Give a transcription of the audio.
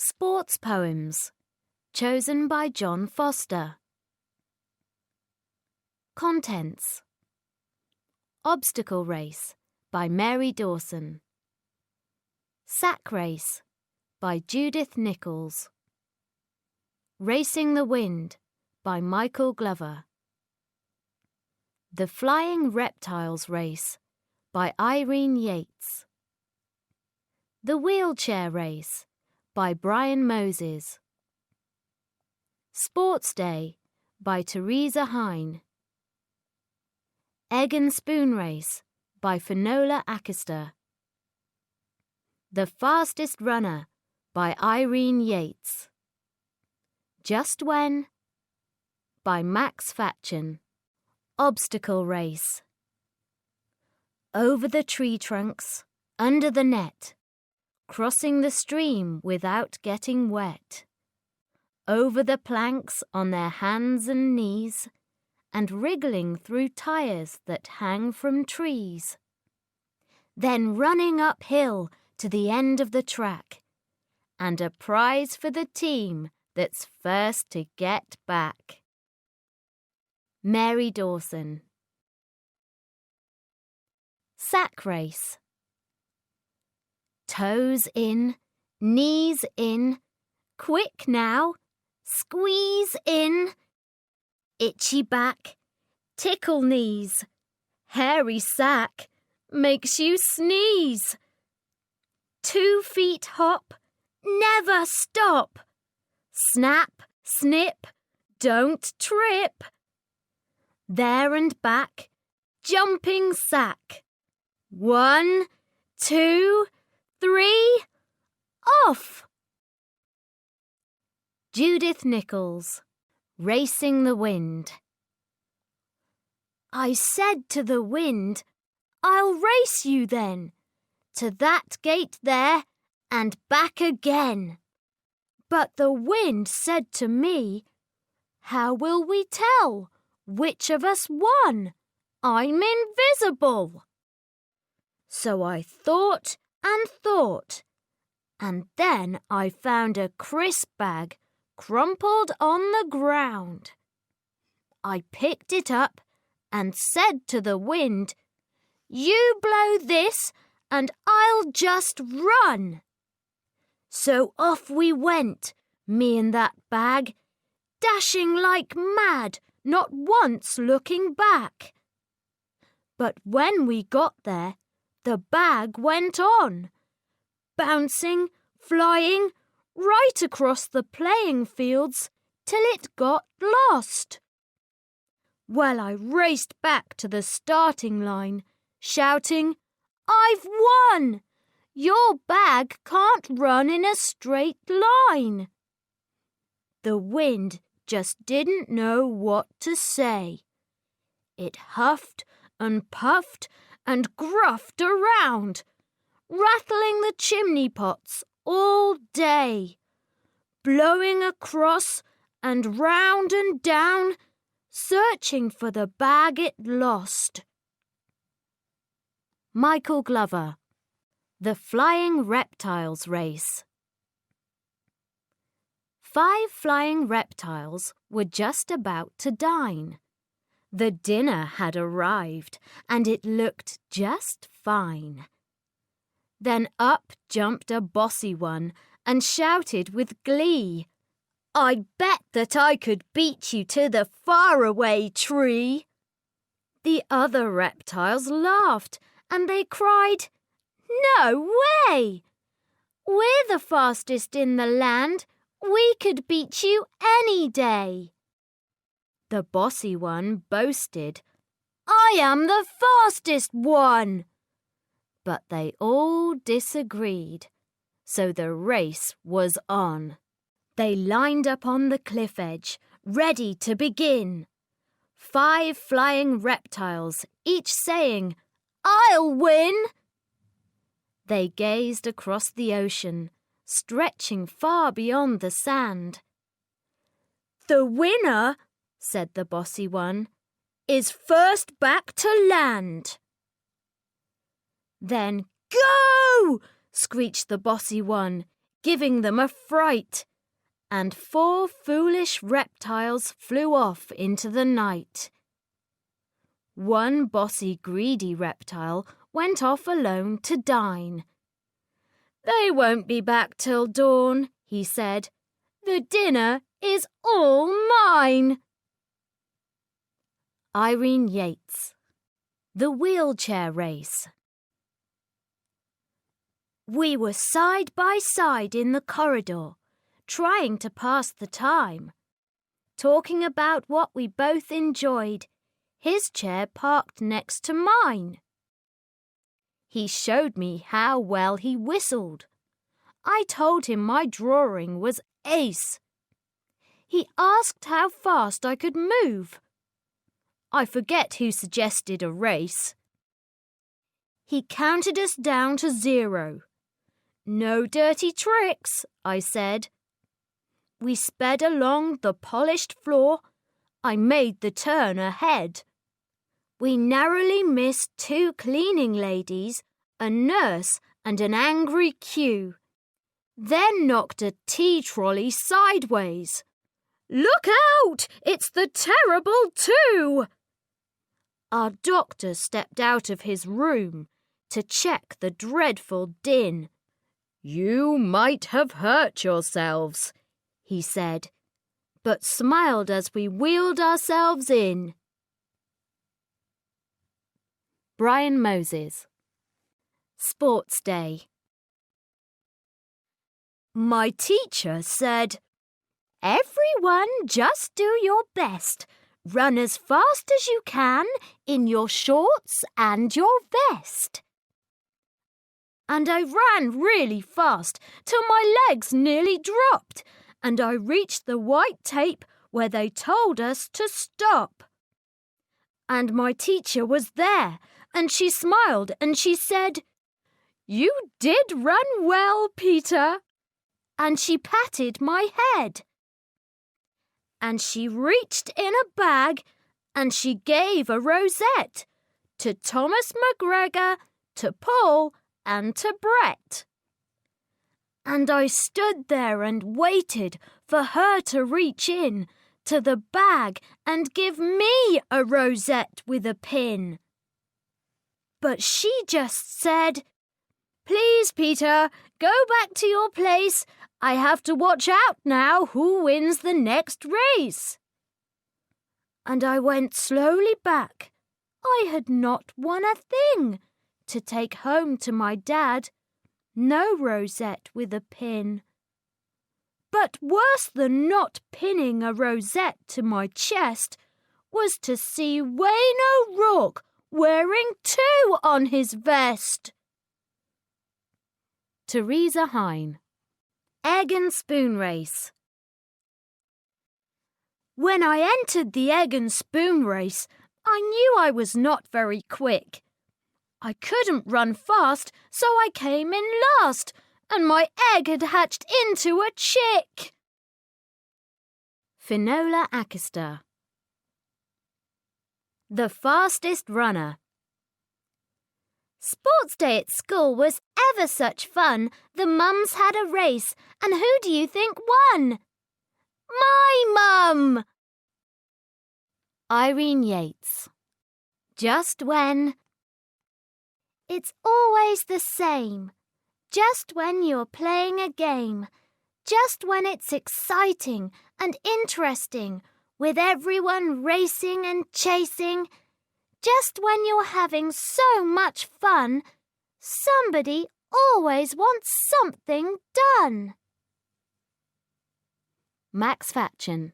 Sports Poems, chosen by John Foster. Contents: Obstacle Race by Mary Dawson. Sack Race by Judith Nichols. Racing the Wind by Michael Glover. The Flying Reptiles Race by Irene Yates. The Wheelchair Race by Brian Moses. Sports Day by Teresa Hine. Egg and Spoon Race by Finola Ackister. The Fastest Runner by Irene Yates. Just When by Max Fatchen. Obstacle Race. Over the tree trunks, under the net, crossing the stream without getting wet. Over the planks on their hands and knees, and wriggling through tires that hang from trees. Then running uphill to the end of the track, and a prize for the team that's first to get back. Mary Dawson. Sack Race. Toes in, knees in, quick now, squeeze in. Itchy back, tickle knees, hairy sack makes you sneeze. 2 feet hop, never stop. Snap, snip, don't trip. There and back, jumping sack. 1, 2, 3, off! Judith Nichols. Racing the Wind. I said to the wind, I'll race you then, to that gate there and back again. But the wind said to me, how will we tell which of us won? I'm invisible. So I thought, and then I found a crisp bag crumpled on the ground. I picked it up and said to the wind, you blow this and I'll just run. So off we went, me and that bag, dashing like mad, not once looking back. But when we got there, the bag went on, bouncing, flying, right across the playing fields till it got lost. Well, I raced back to the starting line, shouting, I've won! Your bag can't run in a straight line. The wind just didn't know what to say. It huffed and puffed and gruffed around, rattling the chimney pots all day, blowing across and round and down, searching for the bag it lost. Michael Glover. The Flying Reptiles Race. 5 flying reptiles were just about to dine. The dinner had arrived, and it looked just fine. Then up jumped a bossy one and shouted with glee, I bet that I could beat you to the faraway tree. The other reptiles laughed and they cried, no way! We're the fastest in the land. We could beat you any day. The bossy one boasted, I am the fastest one. But they all disagreed, so the race was on. They lined up on the cliff edge, ready to begin. 5 flying reptiles, each saying, I'll win! They gazed across the ocean, stretching far beyond the sand. The winner, said the bossy one, is first back to land. Then, go! screeched the bossy one. giving them a fright, and 4 foolish reptiles flew off into the night. One bossy, greedy reptile went off alone to dine. "They won't be back till dawn," he said. "The dinner is all mine." Irene Yates. The Wheelchair Race. We were side by side in the corridor, trying to pass the time, talking about what we both enjoyed, his chair parked next to mine. He showed me how well he whistled. I told him my drawing was ace. He asked how fast I could move. I forget who suggested a race. He counted us down to 0. "No dirty tricks," I said. We sped along the polished floor. I made the turn ahead. We narrowly missed 2 cleaning ladies, a nurse and an angry queue, then knocked a tea trolley sideways. "Look out! It's the Terrible Two!" Our doctor stepped out of his room to check the dreadful din. "You might have hurt yourselves," he said, but smiled as we wheeled ourselves in. Brian Moses. Sports Day. My teacher said, "Everyone just do your best. Run as fast as you can in your shorts and your vest." And I ran really fast till my legs nearly dropped, and I reached the white tape where they told us to stop. And my teacher was there, and she smiled and she said, "You did run well, Peter." And she patted my head. And she reached in a bag and she gave a rosette to Thomas McGregor, to Paul and to Brett. And I stood there and waited for her to reach in to the bag and give me a rosette with a pin. But she just said, "Please, Peter, go back to your place. I have to watch out now who wins the next race." And I went slowly back. I had not won a thing to take home to my dad. No rosette with a pin. But worse than not pinning a rosette to my chest was to see Wayne O'Rourke wearing 2 on his vest. Teresa Hine. Egg and Spoon Race. When I entered the egg and spoon race, I knew I was not very quick. I couldn't run fast, so I came in last, and my egg had hatched into a chick. Finola Acaster. The Fastest Runner. Sports day at school was ever such fun. The mums had a race, and who do you think won? My mum! Irene Yates. Just when. It's always the same. Just when you're playing a game. Just when it's exciting and interesting, with everyone racing and chasing. Just when you're having so much fun, somebody always wants something done. Max Fatchen.